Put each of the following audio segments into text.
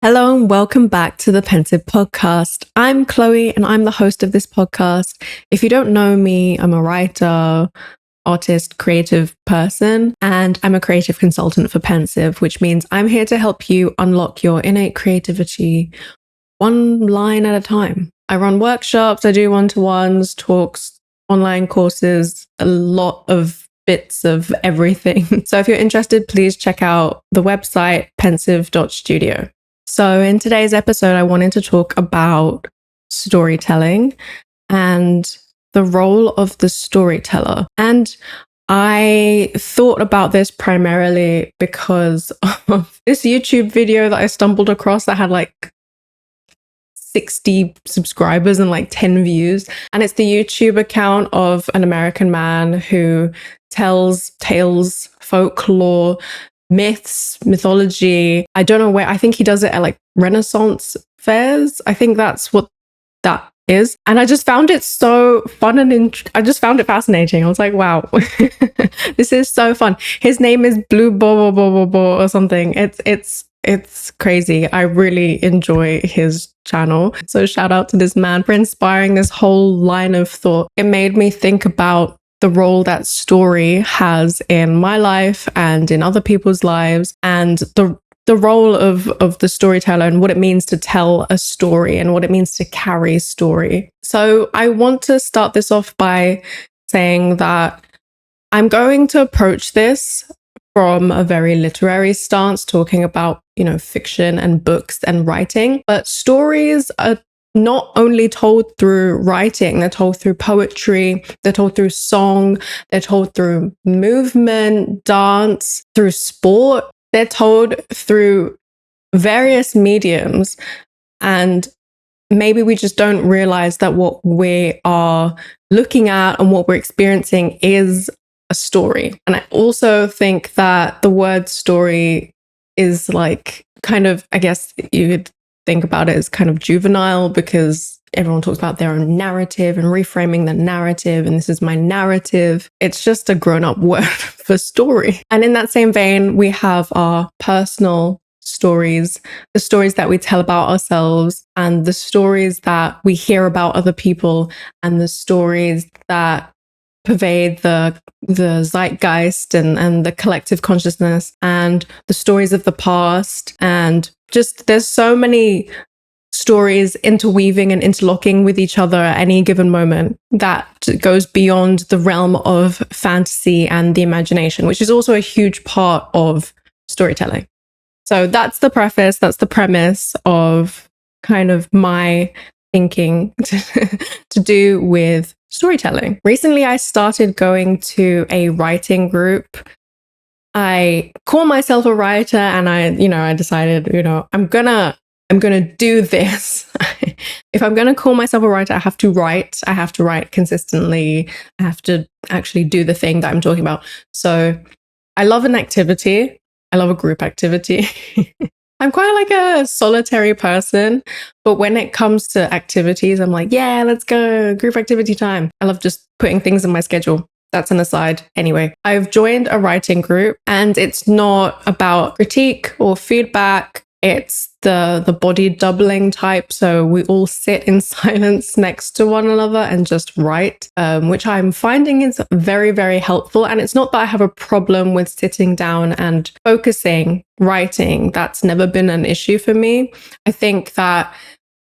Hello and welcome back to the Pensive podcast. I'm Chloe and I'm the host of this podcast. If you don't know me, I'm a writer, artist, creative person, and I'm a creative consultant for Pensive, which means I'm here to help you unlock your innate creativity one line at a time. I run workshops, I do one-to-ones, talks, online courses, a lot of bits of everything. So if you're interested, please check out the website pensive.studio. So in today's episode, I wanted to talk about storytelling and the role of the storyteller. And I thought about this primarily because of this YouTube video that I stumbled across that had like 60 subscribers and like 10 views. And it's the YouTube account of an American man who tells tales, folklore, myths, mythology. I don't know where. I think he does it at like Renaissance fairs. I think that's what that is. And I just found it so fun and I just found it fascinating. I was like, wow, this is so fun. His name is Blue Bo Bo Bo Bo or something. It's crazy. I really enjoy his channel. So shout out to this man for inspiring this whole line of thought. It made me think about the role that story has in my life and in other people's lives, and the role of the storyteller and what it means to tell a story and what it means to carry story. So I want to start this off by saying that I'm going to approach this from a very literary stance, talking about, fiction and books and writing, but stories are not only told through writing, they're told through poetry, they're told through song, they're told through movement, dance, through sport. They're told through various mediums. And maybe we just don't realize that what we are looking at and what we're experiencing is a story. And I also think that the word story is like kind of, I guess you could think about it as kind of juvenile, because everyone talks about their own narrative and reframing the narrative. And this is my narrative. It's just a grown-up word for story. And in that same vein, we have our personal stories, the stories that we tell about ourselves, and the stories that we hear about other people, and the stories that pervade the zeitgeist and the collective consciousness, and the stories of the past. And just there's so many stories interweaving and interlocking with each other at any given moment that goes beyond the realm of fantasy and the imagination, which is also a huge part of storytelling. So that's the preface, that's the premise of kind of my thinking to do with storytelling. Recently, I started going to a writing group. I call myself a writer, and I decided, I'm gonna do this. If I'm gonna call myself a writer, I have to write. I have to write consistently. I have to actually do the thing that I'm talking about. So I love an activity. I love a group activity. I'm quite like a solitary person, but when it comes to activities, I'm like, yeah, let's go, group activity time. I love just putting things in my schedule. That's an aside. Anyway, I've joined a writing group, and it's not about critique or feedback. It's the body doubling type. So we all sit in silence next to one another and just write, which I'm finding is very, very helpful. And it's not that I have a problem with sitting down and focusing, writing. That's never been an issue for me. I think that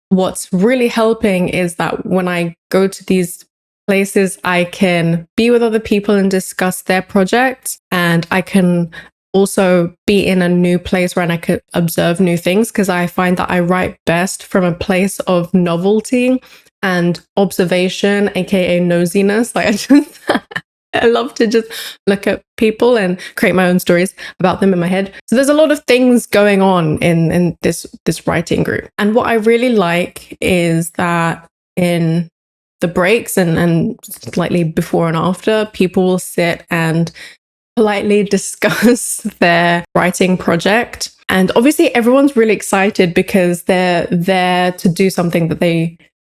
what's really helping is that when I go to these places, I can be with other people and discuss their projects, and I can also be in a new place where I could observe new things, because I find that I write best from a place of novelty and observation, aka nosiness. I love to just look at people and create my own stories about them in my head. So there's a lot of things going on in this writing group. And what I really like is that in the breaks and slightly before and after, people will sit and politely discuss their writing project. And obviously everyone's really excited because they're there to do something that they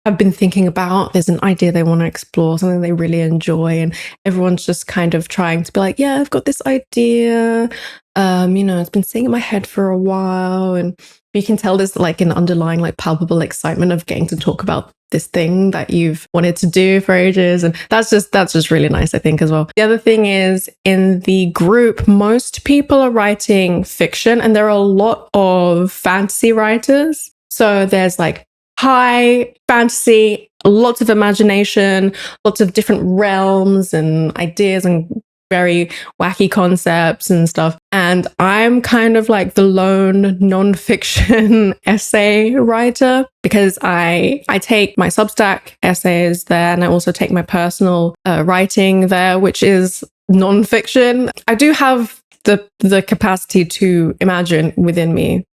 have been thinking about. There's an idea they want to explore, something they really enjoy, and everyone's just kind of trying to be like, yeah, I've got this idea. It's been sitting in my head for a while, and you can tell there's like an underlying, like, palpable excitement of getting to talk about this thing that you've wanted to do for ages. And that's just really nice, I think, as well. The other thing is, in the group, most people are writing fiction, and there are a lot of fantasy writers. So there's like high fantasy, lots of imagination, lots of different realms and ideas and very wacky concepts and stuff. And I'm kind of like the lone non-fiction essay writer, because I take my Substack essays there, and I also take my personal writing there, which is non-fiction. I do have the capacity to imagine within me,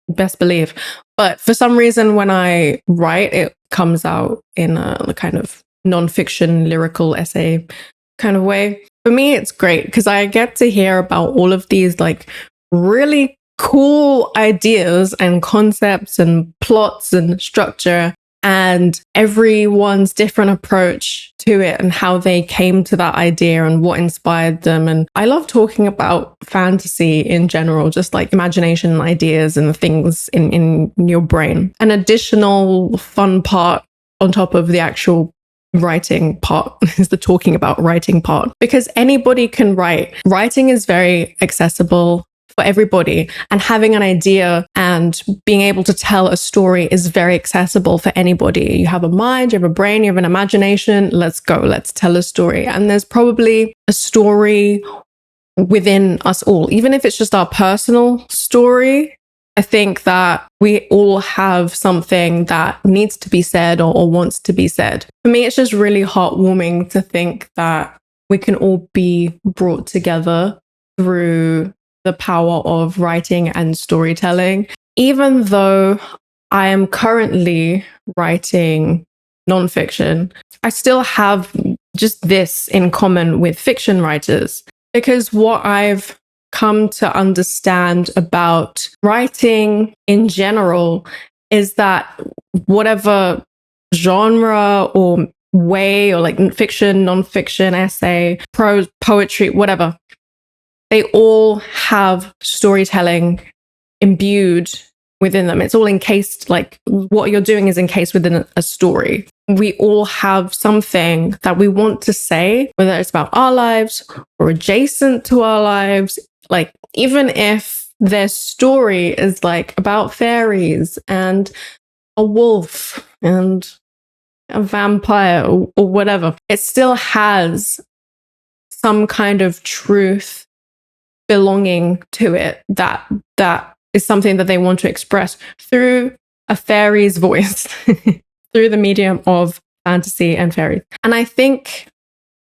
best believe. But for some reason, when I write, it comes out in a kind of non-fiction lyrical essay kind of way. For me, it's great because I get to hear about all of these like really cool ideas and concepts and plots and structure, and everyone's different approach to it and how they came to that idea and what inspired them. And I love talking about fantasy in general, just like imagination and ideas and things in your brain. An additional fun part on top of the actual writing part is the talking about writing part, because anybody can write. Writing is very accessible for everybody, and having an idea and being able to tell a story is very accessible for anybody. You have a mind, you have a brain, you have an imagination. Let's go, let's tell a story. And there's probably a story within us all, even if it's just our personal story. I think that we all have something that needs to be said or wants to be said. For me, it's just really heartwarming to think that we can all be brought together through the power of writing and storytelling. Even though I am currently writing nonfiction, I still have just this in common with fiction writers, because what I've come to understand about writing in general is that whatever genre or way, or like fiction, nonfiction, essay, prose, poetry, whatever, they all have storytelling imbued within them. It's all encased, like what you're doing is encased within a story. We all have something that we want to say, whether it's about our lives or adjacent to our lives. Like, even if their story is like about fairies and a wolf and a vampire or whatever, it still has some kind of truth belonging to it that is something that they want to express through a fairy's voice, through the medium of fantasy and fairies. And I think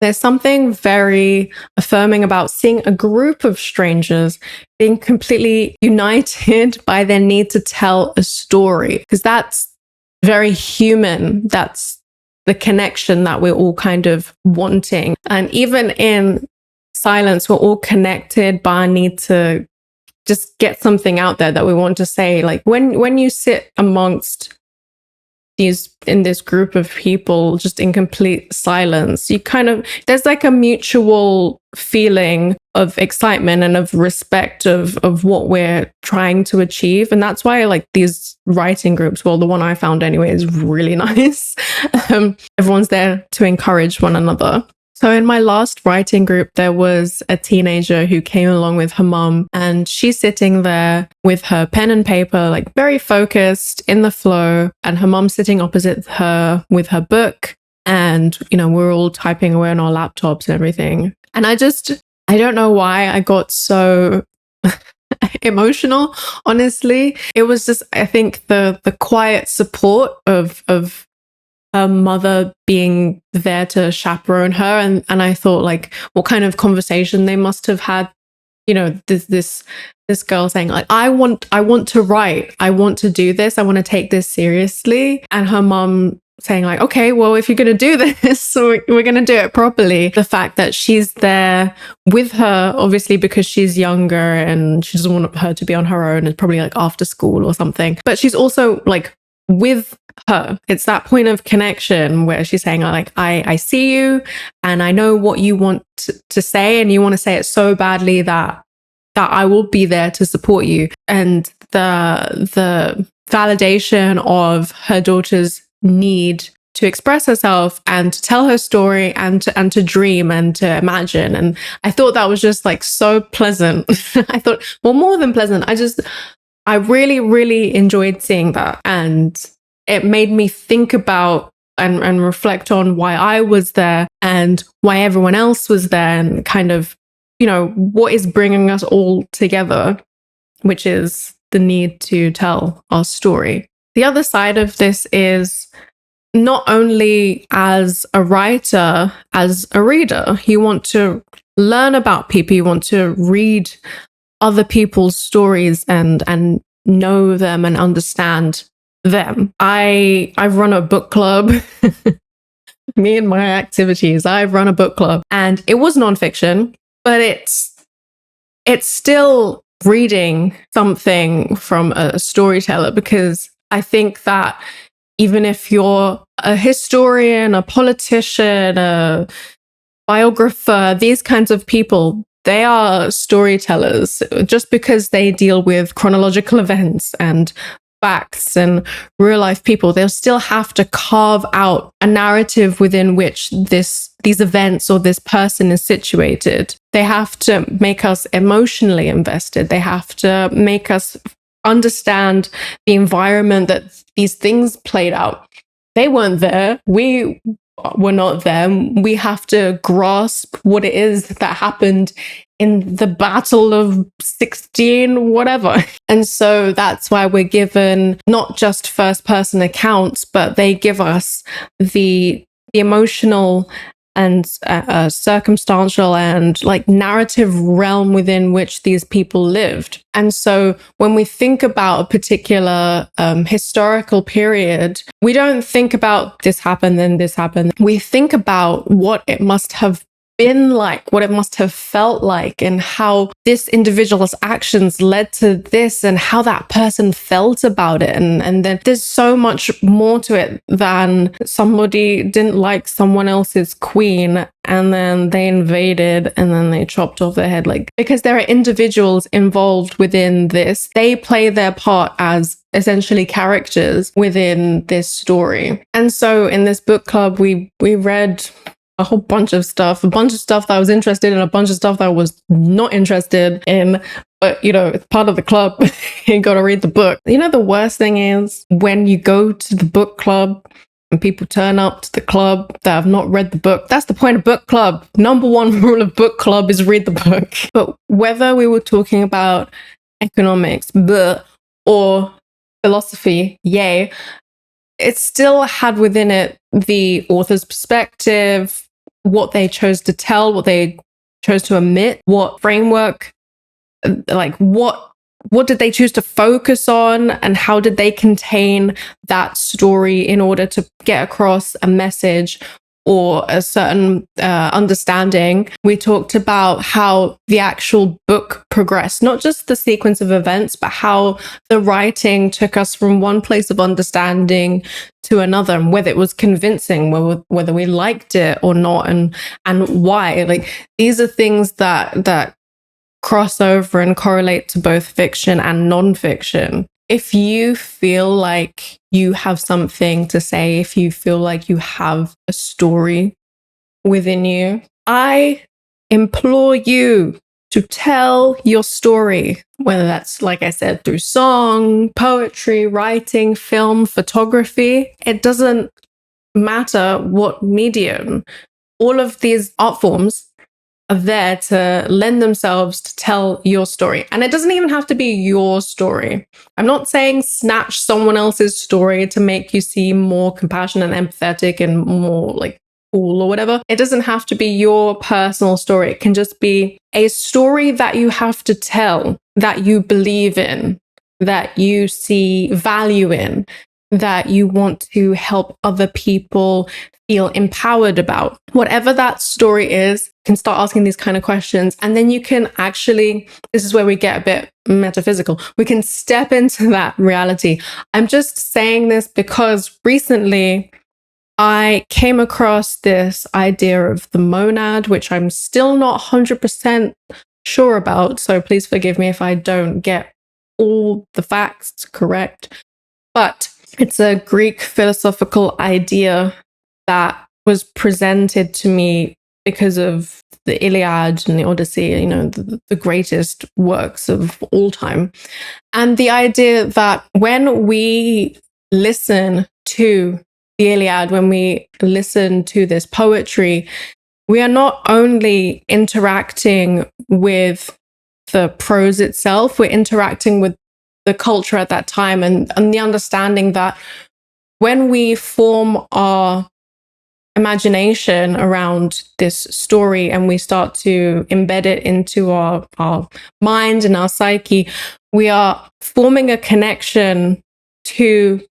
there's something very affirming about seeing a group of strangers being completely united by their need to tell a story, because that's very human. That's the connection that we're all kind of wanting. And even in silence, we're all connected by a need to just get something out there that we want to say. Like when you sit amongst in this group of people just in complete silence, you kind of, there's like a mutual feeling of excitement and of respect of what we're trying to achieve. And that's why like these writing groups, well, the one I found anyway, is really nice. Everyone's there to encourage one another. So in my last writing group, there was a teenager who came along with her mum, and she's sitting there with her pen and paper, like very focused in the flow, and her mum's sitting opposite her with her book. And, we're all typing away on our laptops and everything. And I don't know why I got so emotional, honestly. It was just, I think the quiet support of her mother being there to chaperone her, and I thought, like, what kind of conversation they must have had. This girl saying, like, I want to write, I want to do this, I want to take this seriously, and her mom saying, like, okay, well, if you're going to do this, so we're going to do it properly. The fact that she's there with her, obviously because she's younger and she doesn't want her to be on her own, it's probably like after school or something, but she's also like with her. It's that point of connection where she's saying, like, I see you and I know what you want to say, and you want to say it so badly that I will be there to support you. And the validation of her daughter's need to express herself and to tell her story and to dream and to imagine. And I thought that was just like so pleasant. I thought, well, more than pleasant. I really, really enjoyed seeing that. And it made me think about and reflect on why I was there and why everyone else was there, and kind of, what is bringing us all together, which is the need to tell our story. The other side of this is not only as a writer, as a reader, you want to learn about people, you want to read other people's stories and know them and understand them. I've run a book club. Me and my activities, I've run a book club, and it was nonfiction, but it's still reading something from a storyteller, because I think that even if you're a historian, a politician, a biographer, these kinds of people, they are storytellers. Just because they deal with chronological events and facts and real life people, they'll still have to carve out a narrative within which these events or this person is situated. They have to make us emotionally invested. They have to make us understand the environment that these things played out. They weren't there. We were not there. We have to grasp what it is that happened in the Battle of 16, whatever. And so that's why we're given not just first person accounts, but they give us the emotional and circumstantial and like narrative realm within which these people lived. And so when we think about a particular historical period, we don't think about this happened, then this happened. We think about what it must have been like, what it must have felt like, and how this individual's actions led to this, and how that person felt about it. And then there's so much more to it than somebody didn't like someone else's queen and then they invaded and then they chopped off their head. Like, because there are individuals involved within this, they play their part as essentially characters within this story. And so in this book club, we read a whole bunch of stuff that I was interested in, a bunch of stuff that I was not interested in. But, it's part of the club. You got to read the book. The worst thing is when you go to the book club and people turn up to the club that have not read the book. That's the point of book club. Number one rule of book club is read the book. But whether we were talking about economics, or philosophy, yay, it still had within it the author's perspective, what they chose to tell, what they chose to omit, what framework, like what did they choose to focus on, and how did they contain that story in order to get across a message or a certain understanding. We talked about how the actual book progressed, not just the sequence of events, but how the writing took us from one place of understanding to another, and whether it was convincing, whether we liked it or not, and why. Like, these are things that cross over and correlate to both fiction and non-fiction. If you feel like you have something to say, if you feel like you have a story within you, I implore you to tell your story, whether that's, like I said, through song, poetry, writing, film, photography. It doesn't matter what medium. All of these art forms are there to lend themselves to tell your story. And it doesn't even have to be your story. I'm not saying snatch someone else's story to make you seem more compassionate and empathetic and more like cool or whatever. It doesn't have to be your personal story. It can just be a story that you have to tell, that you believe in, that you see value in, that you want to help other people feel empowered about. Whatever that story is, you can start asking these kind of questions. And then you can actually, this is where we get a bit metaphysical. We can step into that reality. I'm just saying this because recently I came across this idea of the monad, which I'm still not 100% sure about. So please forgive me if I don't get all the facts correct. But it's a Greek philosophical idea that was presented to me because of the Iliad and the Odyssey, the greatest works of all time. And the idea that when we listen to the Iliad, when we listen to this poetry, we are not only interacting with the prose itself, we're interacting with the culture at that time and the understanding that when we form our imagination around this story and we start to embed it into our mind and our psyche, we are forming a connection to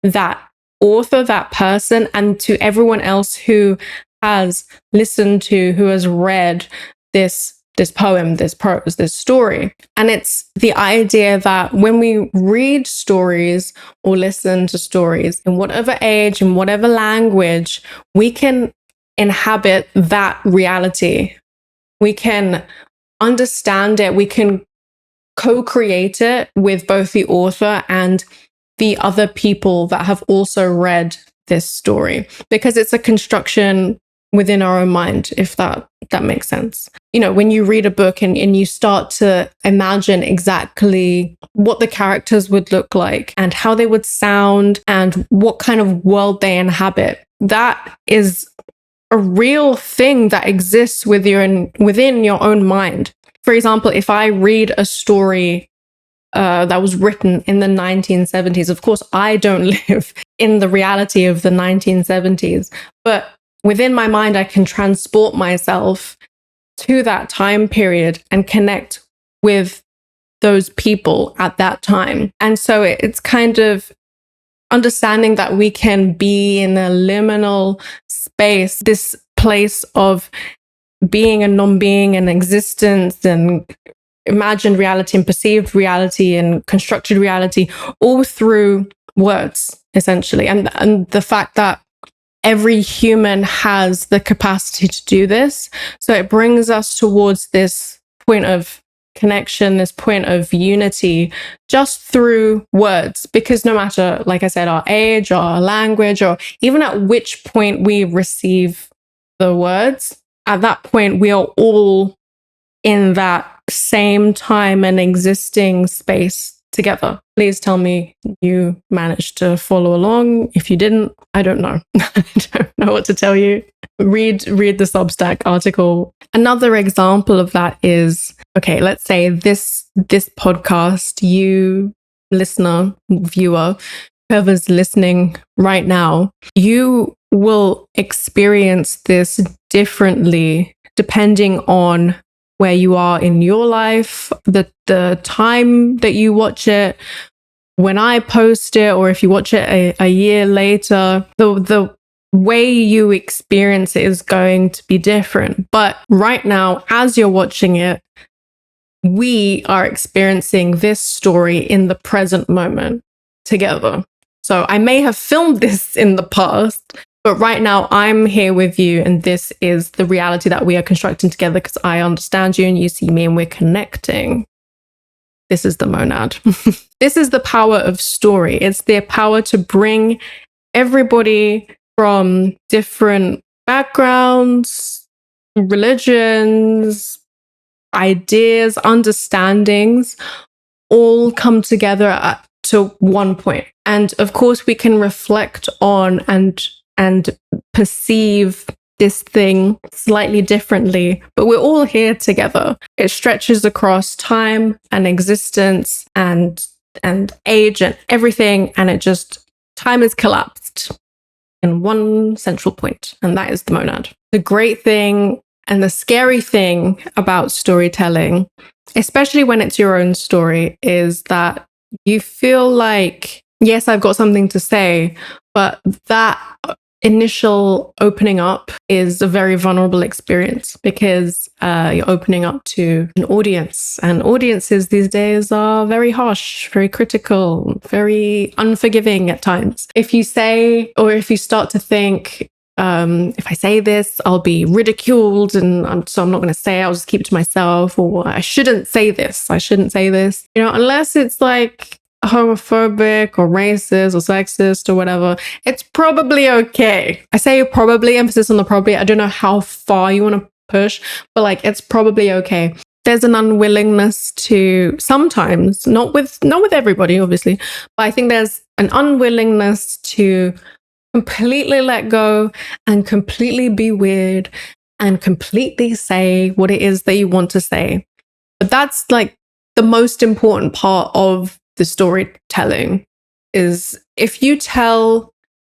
that author, that person, and to everyone else who has listened to, who has read this poem, this prose, this story. And it's the idea that when we read stories or listen to stories, in whatever age, in whatever language, we can inhabit that reality. We can understand it. We can co-create it with both the author and the other people that have also read this story, because it's a construction within our own mind, if that makes sense. When you read a book and you start to imagine exactly what the characters would look like and how they would sound and what kind of world they inhabit, that is a real thing that exists within your own mind. For example, if I read a story that was written in the 1970s, of course, I don't live in the reality of the 1970s, but within my mind, I can transport myself to that time period and connect with those people at that time. And so it's kind of understanding that we can be in a liminal space, this place of being and non-being and existence and imagined reality and perceived reality and constructed reality, all through words, essentially. And the fact that every human has the capacity to do this. So it brings us towards this point of connection, this point of unity, just through words. Because no matter, like I said, our age, our language, or even at which point we receive the words, at that point, we are all in that same time and existing space together. Please tell me you managed to follow along. If you didn't, I don't know. I don't know what to tell you. Read the Substack article. Another example of that is, okay, let's say this podcast, you listener, viewer, whoever's listening right now, you will experience this differently depending on where you are in your life, the time that you watch it, when I post it, or if you watch it a year later, the way you experience it is going to be different. But right now, as you're watching it, we are experiencing this story in the present moment together. So I may have filmed this in the past, but right now I'm here with you, and this is the reality that we are constructing together because I understand you and you see me and we're connecting. This is the monad. This is the power of story. It's the power to bring everybody from different backgrounds, religions, ideas, understandings, all come together to one point. And of course, we can reflect on and perceive this thing slightly differently, but we're all here together. It stretches across time and existence and age and everything, and time is collapsed in one central point, and that is the monad. The great thing and the scary thing about storytelling, especially when it's your own story, is that you feel like, yes, I've got something to say, but that initial opening up is a very vulnerable experience because you're opening up to an audience, and audiences these days are very harsh, very critical, very unforgiving at times. If you say, or if you start to think, if I say this, I'll be ridiculed, and so I'm not going to say it, I'll just keep it to myself, or I shouldn't say this, unless it's like homophobic or racist or sexist or whatever, it's probably okay. I say probably, emphasis on the probably. I don't know how far you want to push, but like, it's probably okay. There's an unwillingness to sometimes, not with everybody, obviously, but I think there's an unwillingness to completely let go and completely be weird and completely say what it is that you want to say. But that's like the most important part of the storytelling. Is if you tell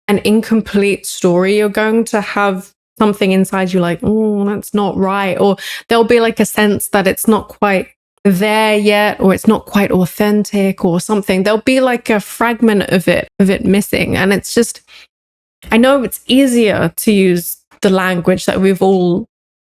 an incomplete story, you're going to have something inside you like, oh, that's not right. Or there'll be like a sense that it's not quite there yet, or it's not quite authentic or something. There'll be like a fragment of it missing. And it's just, I know it's easier to use the language that we've all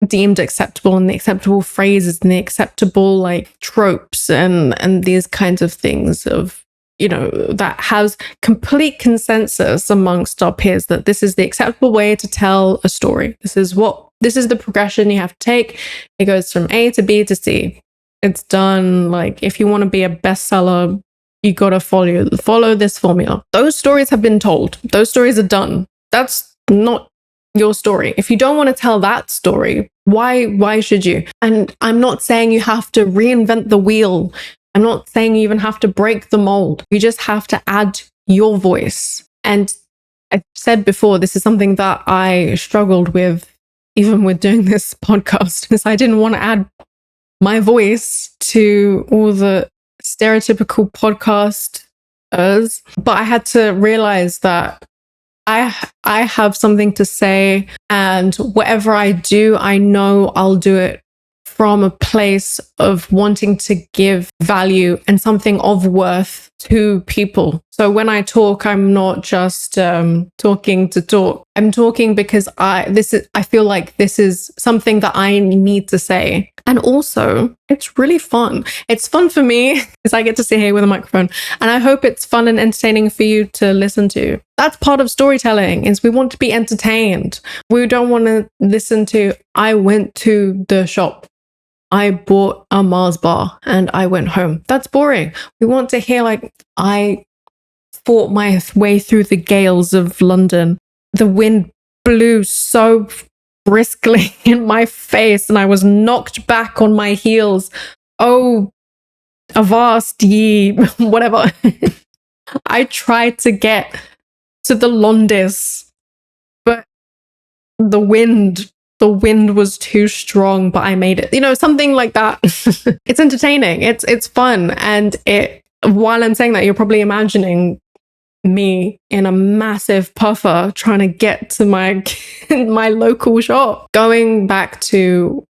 deemed acceptable, and the acceptable phrases and the acceptable like tropes and these kinds of things of, that has complete consensus amongst our peers that this is the acceptable way to tell a story. This is the progression you have to take. It goes from A to B to C. It's done. Like, if you want to be a bestseller, you got to follow this formula. Those stories have been told. Those stories are done. That's not your story. If you don't want to tell that story, why should you? And I'm not saying you have to reinvent the wheel. I'm not saying you even have to break the mold. You just have to add your voice. And I said before, this is something that I struggled with, even with doing this podcast, because I didn't want to add my voice to all the stereotypical podcasters. But I had to realize that I have something to say, and whatever I do, I know I'll do it from a place of wanting to give value and something of worth to people. So when I talk, I'm not just talking to talk. I'm talking because I feel like this is something that I need to say. And also, it's really fun. It's fun for me because I get to sit here with a microphone, and I hope it's fun and entertaining for you to listen to. That's part of storytelling, is we want to be entertained. We don't want to listen to, I went to the shop, I bought a Mars bar, and I went home. That's boring. We want to hear like, I fought my way through the gales of London. The wind blew so briskly in my face, and I was knocked back on my heels. Oh, avast ye, whatever. I tried to get to the Londis, but the wind was too strong, but I made it. Something like that. It's entertaining. It's fun. And while I'm saying that, you're probably imagining me in a massive puffer trying to get to my local shop. Going back to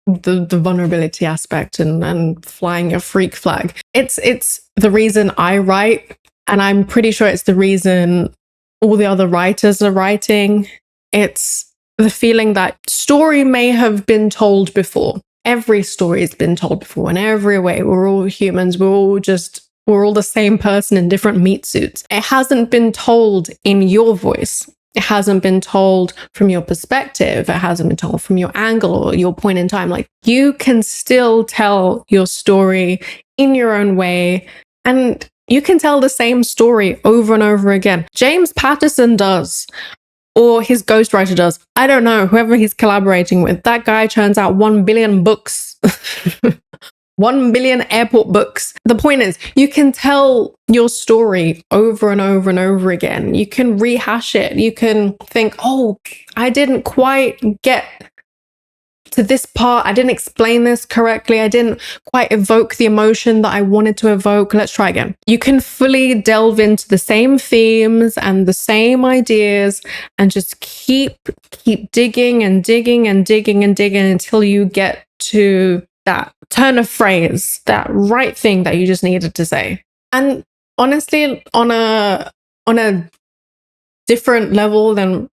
the vulnerability aspect and flying your freak flag. It's the reason I write, and I'm pretty sure it's the reason all the other writers are writing. It's the feeling that story may have been told before. Every story has been told before in every way. We're all humans. We're all the same person in different meat suits. It hasn't been told in your voice. It hasn't been told from your perspective. It hasn't been told from your angle or your point in time. Like, you can still tell your story in your own way, and you can tell the same story over and over again. James Patterson does, or his ghostwriter does. I don't know, whoever he's collaborating with. That guy churns out 1 billion books. 1 billion airport books. The point is, you can tell your story over and over and over again. You can rehash it. You can think, oh, I didn't quite get to this part. I didn't explain this correctly. I didn't quite evoke the emotion that I wanted to evoke. Let's try again. You can fully delve into the same themes and the same ideas and just keep digging and digging and digging and digging until you get to that turn of phrase, that right thing that you just needed to say. And honestly, on a different level than,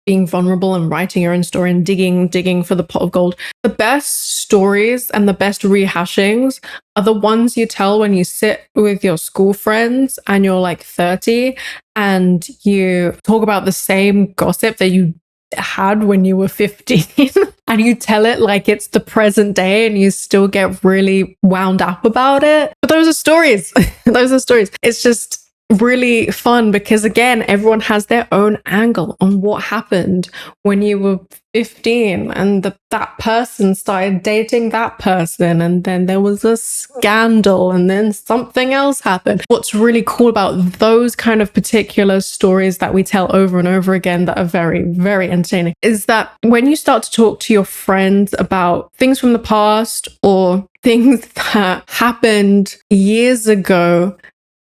being vulnerable and writing your own story and digging for the pot of gold. The best stories and the best rehashings are the ones you tell when you sit with your school friends and you're like 30 and you talk about the same gossip that you had when you were 15 and you tell it like it's the present day and you still get really wound up about it. But those are stories. Those are stories. It's just really fun because, again, everyone has their own angle on what happened when you were 15 and that person started dating that person and then there was a scandal and then something else happened. What's really cool about those kind of particular stories that we tell over and over again that are very, very entertaining is that when you start to talk to your friends about things from the past or things that happened years ago,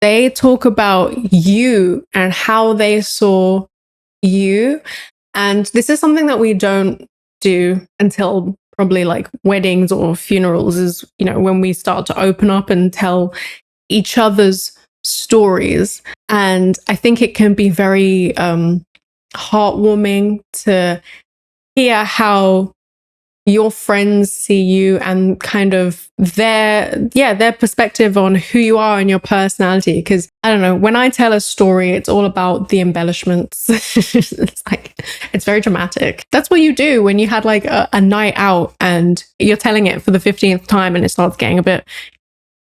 they talk about you and how they saw you. And this is something that we don't do until probably like weddings or funerals, is, when we start to open up and tell each other's stories. And I think it can be very heartwarming to hear how your friends see you and kind of their perspective on who you are and your personality. Because I don't know, when I tell a story, it's all about the embellishments. It's very dramatic. That's what you do when you had like a night out and you're telling it for the 15th time and it starts getting a bit,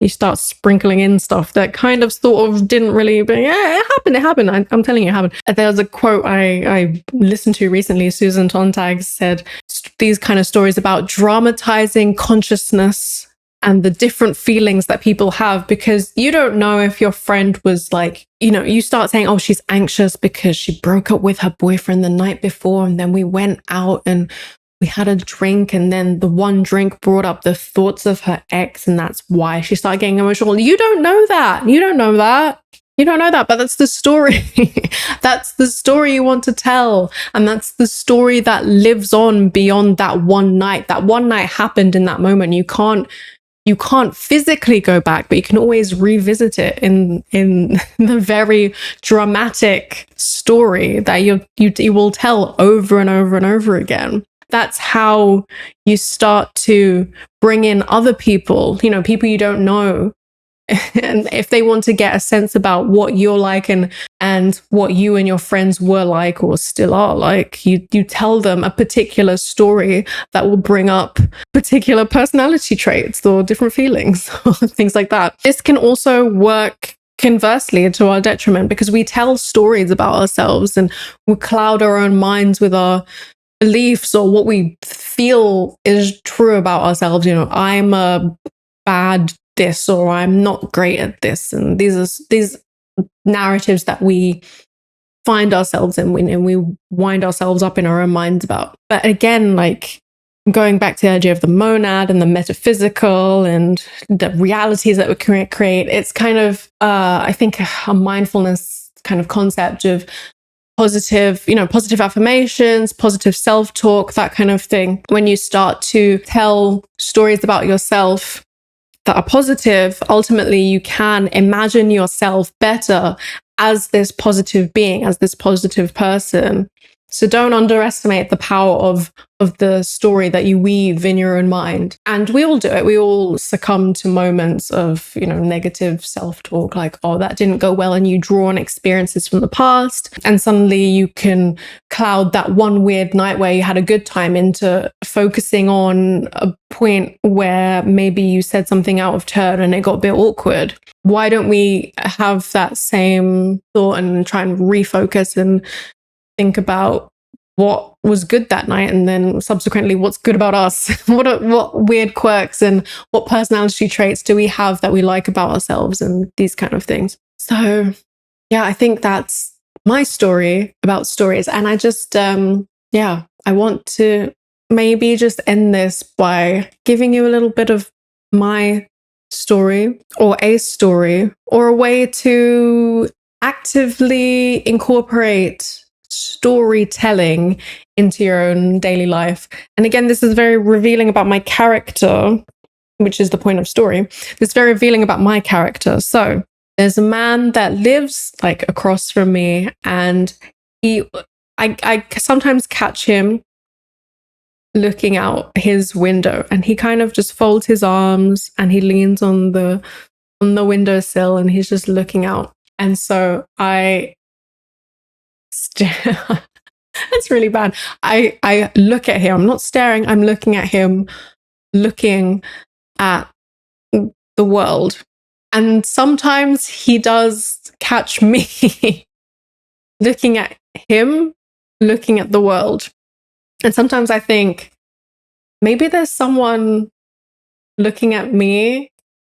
you start sprinkling in stuff that kind of sort of didn't really, but yeah, it happened. I'm telling you, it happened. There was a quote I listened to recently. Susan Sontag said these kind of stories about dramatizing consciousness and the different feelings that people have, because you don't know if your friend was like, you start saying, oh, she's anxious because she broke up with her boyfriend the night before and then we went out and we had a drink and then the one drink brought up the thoughts of her ex and that's why she started getting emotional. You don't know that, but that's the story. That's the story you want to tell. And that's the story that lives on beyond that one night. That one night happened in that moment. You can't physically go back, but you can always revisit it in the very dramatic story that you will tell over and over and over again. That's how you start to bring in other people, people you don't know. And if they want to get a sense about what you're like and what you and your friends were like or still are like, you tell them a particular story that will bring up particular personality traits or different feelings or things like that. This can also work conversely to our detriment because we tell stories about ourselves and we cloud our own minds with our beliefs or what we feel is true about ourselves. I'm a bad this, or I'm not great at this, and these narratives that we find ourselves in and we wind ourselves up in our own minds about. But again, like going back to the idea of the monad and the metaphysical and the realities that we create, it's kind of I think a mindfulness kind of concept of positive affirmations, positive self-talk, that kind of thing. When you start to tell stories about yourself that are positive, ultimately you can imagine yourself better as this positive being, as this positive person. So don't underestimate the power of the story that you weave in your own mind. And we all do it. We all succumb to moments of, negative self-talk, like, oh, that didn't go well. And you draw on experiences from the past. And suddenly you can cloud that one weird night where you had a good time into focusing on a point where maybe you said something out of turn and it got a bit awkward. Why don't we have that same thought and try and refocus and think about what was good that night, and then subsequently what's good about us? What weird quirks and what personality traits do we have that we like about ourselves, and these kind of things. So yeah, I think that's my story about stories. And I just I want to maybe just end this by giving you a little bit of my story, or a story, or a way to actively incorporate storytelling into your own daily life. And again, this is very revealing about my character, which is the point of story. It's very revealing about my character. So there's a man that lives like across from me, and I sometimes catch him looking out his window, and he kind of just folds his arms and he leans on the windowsill and he's just looking out. And so I stare. That's really bad. I look at him. I'm not staring. I'm looking at him, looking at the world. And sometimes he does catch me looking at him, looking at the world. And sometimes I think maybe there's someone looking at me,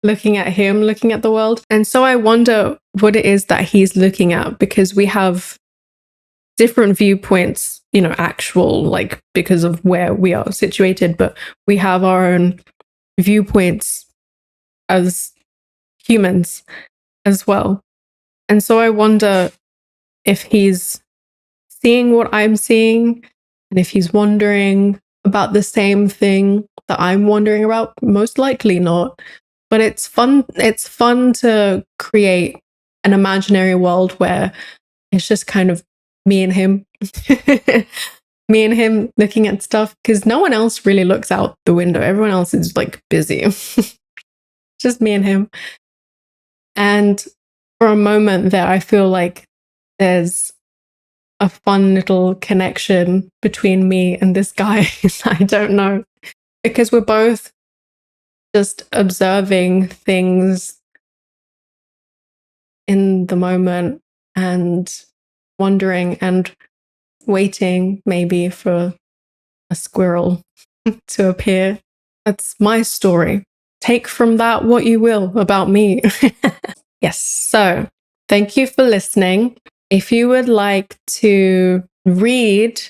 looking at him, looking at the world. And so I wonder what it is that he's looking at, because we have different viewpoints, actual, like, because of where we are situated, but we have our own viewpoints as humans as well. And so I wonder if he's seeing what I'm seeing, and if he's wondering about the same thing that I'm wondering about. Most likely not. But it's fun. It's fun to create an imaginary world where it's just kind of me and him. Me and him looking at stuff, because no one else really looks out the window. Everyone else is like busy. Just me and him. And for a moment there, I feel like there's a fun little connection between me and this guy. I don't know, because we're both just observing things in the moment and wondering and waiting maybe for a squirrel to appear. That's my story. Take from that what you will about me. Yes. So thank you for listening. If you would like to read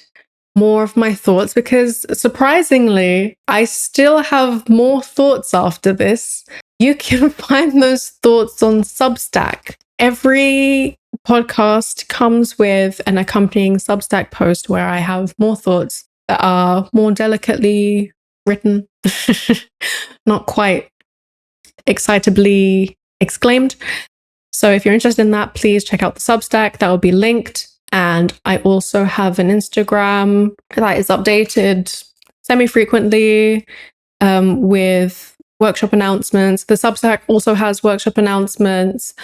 more of my thoughts, because surprisingly, I still have more thoughts after this, you can find those thoughts on Substack. Every podcast comes with an accompanying Substack post where I have more thoughts that are more delicately written, not quite excitably exclaimed. So if you're interested in that, please check out the Substack. That will be linked. And I also have an Instagram that is updated semi-frequently with workshop announcements. The Substack also has workshop announcements,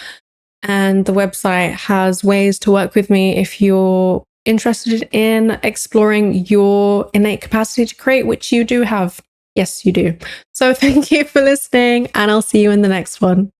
and the website has ways to work with me if you're interested in exploring your innate capacity to create, which you do have. Yes, you do. So thank you for listening, and I'll see you in the next one.